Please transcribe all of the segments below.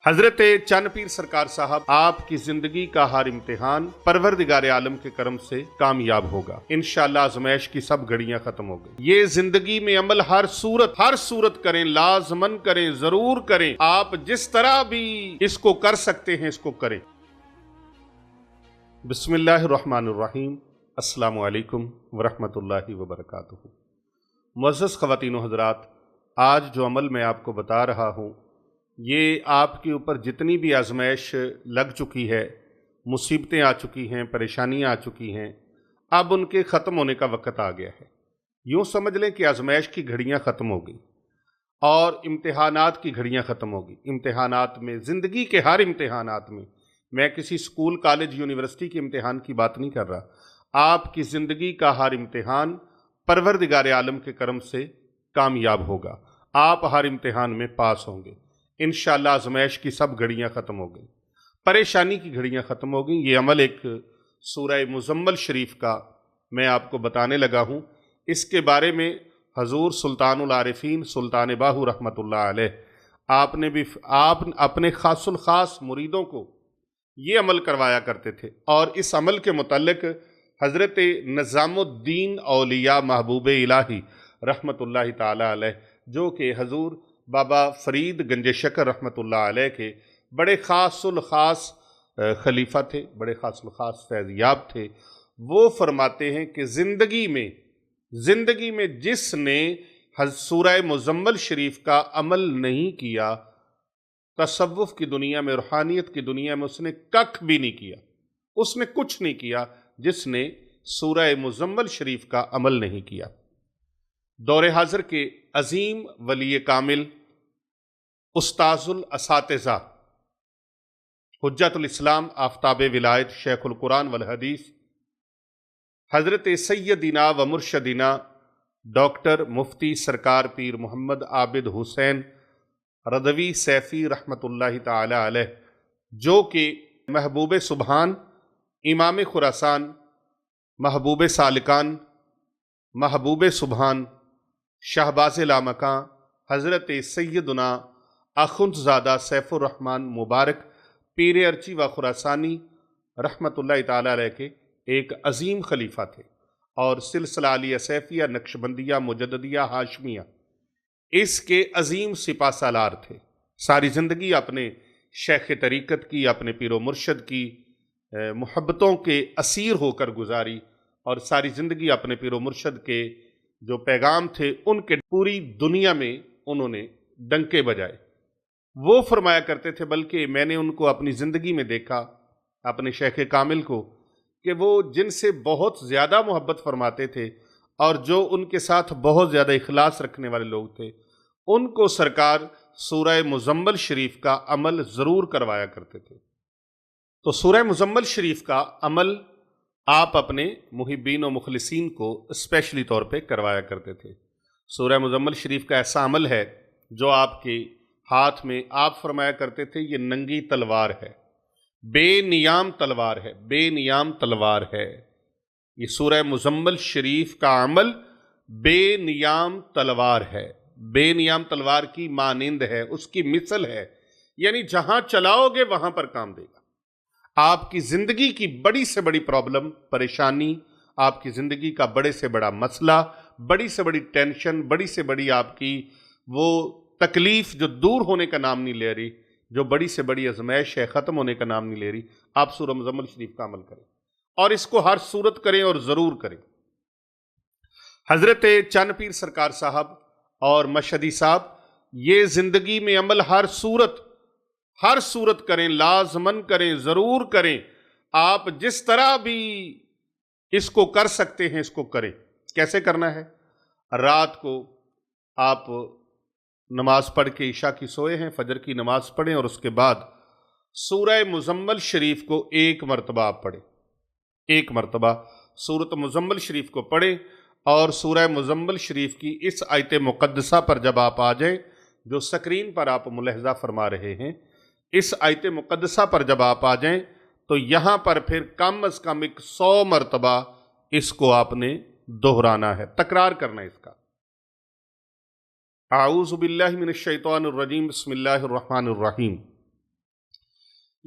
حضرت چند پیر سرکار صاحب آپ کی زندگی کا ہر امتحان پروردگار عالم کے کرم سے کامیاب ہوگا انشاءاللہ۔ آزمائش کی سب گھڑیاں ختم ہو گئی۔ یہ زندگی میں عمل ہر صورت کریں، لازمن کریں، ضرور کریں۔ آپ جس طرح بھی اس کو کر سکتے ہیں اس کو کریں۔ بسم اللہ الرحمن الرحیم۔ السلام علیکم ورحمۃ اللہ وبرکاتہ۔ معزز خواتین و حضرات، آج جو عمل میں آپ کو بتا رہا ہوں یہ آپ کے اوپر جتنی بھی آزمائش لگ چکی ہے، مصیبتیں آ چکی ہیں، پریشانیاں آ چکی ہیں، اب ان کے ختم ہونے کا وقت آ گیا ہے۔ یوں سمجھ لیں کہ آزمائش کی گھڑیاں ختم ہو گئی اور امتحانات کی گھڑیاں ختم ہو گئی۔ امتحانات میں، زندگی کے ہر امتحانات میں کسی اسکول، کالج، یونیورسٹی کے امتحان کی بات نہیں کر رہا۔ آپ کی زندگی کا ہر امتحان پروردگار عالم کے کرم سے کامیاب ہوگا۔ آپ ہر امتحان میں پاس ہوں گے انشاءاللہ۔ آزمائش کی سب گھڑیاں ختم ہو گئی، پریشانی کی گھڑیاں ختم ہو گئیں۔ یہ عمل ایک سورہ مزمل شریف کا میں آپ کو بتانے لگا ہوں۔ اس کے بارے میں حضور سلطان العارفین سلطان باہو رحمۃ اللہ علیہ آپ اپنے خاص الخاص مریدوں کو یہ عمل کروایا کرتے تھے، اور اس عمل کے متعلق حضرت نظام الدین اولیاء محبوب الہی رحمۃ اللہ تعالی علیہ، جو کہ حضور بابا فرید گنج شکر رحمۃ اللہ علیہ کے بڑے خاص الخاص خلیفہ تھے، بڑے خاص الخاص فیض یاب تھے، وہ فرماتے ہیں کہ زندگی میں جس نے سورہ مزمل شریف کا عمل نہیں کیا، تصوف کی دنیا میں، روحانیت کی دنیا میں اس نے ککھ بھی نہیں کیا، اس نے کچھ نہیں کیا جس نے سورہ مزمل شریف کا عمل نہیں کیا۔ دور حاضر کے عظیم ولی کامل، استاذ الاساتذہ، حجت الاسلام، آفتاب ولایت، شیخ القرآن والحدیث، حضرت سیدنا و مرشدنا ڈاکٹر مفتی سرکار پیر محمد عابد حسین رضوی سیفی رحمۃ اللہ تعالی علیہ، جو کہ محبوب سبحان، امام خراسان، محبوب سالکان، محبوب سبحان، شہباز لامکاں، حضرت سیدنا اخندزادہ سیف الرحمن مبارک پیر ارچی و خراسانی رحمۃ اللہ تعالی علیہ کے ایک عظیم خلیفہ تھے، اور سلسلہ علیہ سیفیہ، نقشبندیہ، مجددیہ، ہاشمیہ اس کے عظیم سپہ سالار تھے۔ ساری زندگی اپنے شیخ طریقت کی، اپنے پیر و مرشد کی محبتوں کے اسیر ہو کر گزاری، اور ساری زندگی اپنے پیر و مرشد کے جو پیغام تھے ان کے پوری دنیا میں انہوں نے ڈنکے بجائے۔ وہ فرمایا کرتے تھے، بلکہ میں نے ان کو اپنی زندگی میں دیکھا، اپنے شیخ کامل کو، کہ وہ جن سے بہت زیادہ محبت فرماتے تھے اور جو ان کے ساتھ بہت زیادہ اخلاص رکھنے والے لوگ تھے، ان کو سرکار سورہ مزمل شریف کا عمل ضرور کروایا کرتے تھے۔ تو سورہ مزمل شریف کا عمل آپ اپنے محبین و مخلصین کو اسپیشلی طور پہ کروایا کرتے تھے۔ سورہ مزمل شریف کا ایسا عمل ہے جو آپ کے ہاتھ میں، آپ فرمایا کرتے تھے، یہ ننگی تلوار ہے، بے نیام تلوار ہے، بے نیام تلوار ہے۔ یہ سورہ مزمل شریف کا عمل بے نیام تلوار ہے، بے نیام تلوار کی مانند ہے، اس کی مثل ہے، یعنی جہاں چلاؤ گے وہاں پر کام دے گا۔ آپ کی زندگی کی بڑی سے بڑی پرابلم، پریشانی، آپ کی زندگی کا بڑے سے بڑا مسئلہ، بڑی سے بڑی ٹینشن، بڑی سے بڑی آپ کی وہ تکلیف جو دور ہونے کا نام نہیں لے رہی، جو بڑی سے بڑی آزمائش ہے ختم ہونے کا نام نہیں لے رہی، آپ سورہ مزمل شریف کا عمل کریں، اور اس کو ہر صورت کریں اور ضرور کریں۔ حضرت چند پیر سرکار صاحب اور مشہدی صاحب یہ زندگی میں عمل ہر صورت کریں، لازمن کریں، ضرور کریں۔ آپ جس طرح بھی اس کو کر سکتے ہیں اس کو کریں۔ کیسے کرنا ہے؟ رات کو آپ نماز پڑھ کے عشاء کی سوئے ہیں، فجر کی نماز پڑھیں، اور اس کے بعد سورہ مزمل شریف کو ایک مرتبہ آپ پڑھیں، ایک مرتبہ سورۃ مزمل شریف کو پڑھیں، اور سورہ مزمل شریف کی اس آیت مقدسہ پر جب آپ آ جائیں، جو سکرین پر آپ ملاحظہ فرما رہے ہیں، اس آیت مقدسہ پر جب آپ آ جائیں تو یہاں پر پھر کم از کم 100 مرتبہ اس کو آپ نے دہرانا ہے، تکرار کرنا ہے اس کا۔ اعوذ باللہ من الشیطان الرجیم، بسم اللہ الرحمن الرحیم۔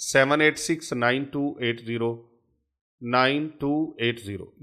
786 9280।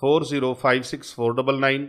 4056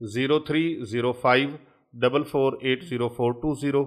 0305 4480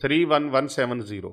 31170।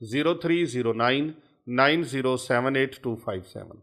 0309 9078